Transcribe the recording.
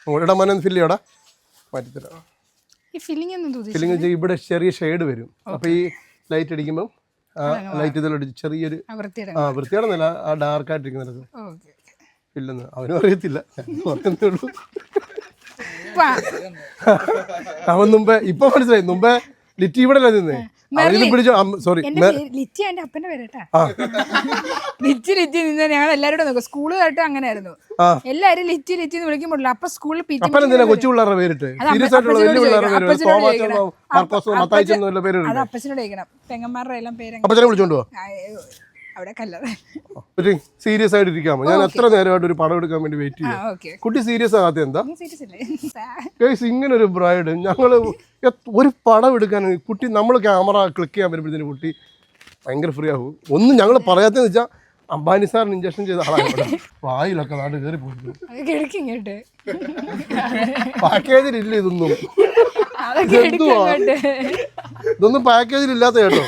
ഇവിടെ മോനെ ഫില്ല് ചെയ്യടാ മാറ്റിത്തരാം. ഈ ഫില്ലിംഗ് ഫില്ലിംഗ് ഇവിടെ ചെറിയ ഷെയ്ഡ് വരും. അപ്പോൾ ഈ ലൈറ്റ് അടിക്കുമ്പോൾ ലൈറ്റ് ഇതിലൊരു ചെറിയൊരു വൃത്തിയാണെന്നല്ല ആ ഡാർക്കായിട്ടിരിക്കുന്നത് ഇല്ലെന്ന് അവനും അറിയത്തില്ല, പറയുന്നേ ഉള്ളൂ. അവൻ മുമ്പേ ഇപ്പൊ മനസ്സിലായി, മുമ്പേ ലിറ്റി ഇവിടെ അല്ല നിന്നേ. സോറി അപ്പന്റെ പേരട്ടാ ലിറ്റി ലിറ്റി നിന്ന് ഞങ്ങൾ എല്ലാവരും നോക്കും. സ്കൂള് കേട്ടോ അങ്ങനെയായിരുന്നു, എല്ലാരും ലിറ്റി ലിറ്റി എന്ന് വിളിക്കുമ്പോഴല്ലോ. അപ്പൊ സ്കൂളിൽ കൊച്ചു പിള്ളേരുടെ പേരിട്ട് അത് അപ്പച്ചനോട് ചോദിക്കണം. പെങ്ങന്മാരുടെ എല്ലാം പേര് വിളിച്ചോണ്ടോ അവിടെ കല്ലറ സീരിയസ് ആയിട്ട് ഇരിക്കാമോ? ഞാൻ എത്ര നേരമായിട്ട് ഒരു പടം എടുക്കാൻ വേണ്ടി വെയിറ്റ് ചെയ്യാം. കുട്ടി സീരിയസ് ആകാത്ത എന്താ? ഇങ്ങനെ ഒരു ബ്രൈഡ് ഞങ്ങള് ഒരു പടം എടുക്കാൻ കുട്ടി നമ്മൾ ക്യാമറ ക്ലിക്ക് ചെയ്യാൻ വരുമ്പോഴത്തേന് കുട്ടി ഭയങ്കര ഫ്രീ ആകും. ഒന്നും ഞങ്ങൾ പറയാത്തതെന്ന് വെച്ചാൽ അംബാനി സാറിന് ഇഞ്ചക്ഷൻ ചെയ്ത ആളാണ്. വായിലൊക്കെ നാട് കയറി പോയിട്ട് പാക്കേജിലില്ല ഇതൊന്നും. ഇതൊന്നും പാക്കേജിലില്ലാത്ത കേട്ടോ.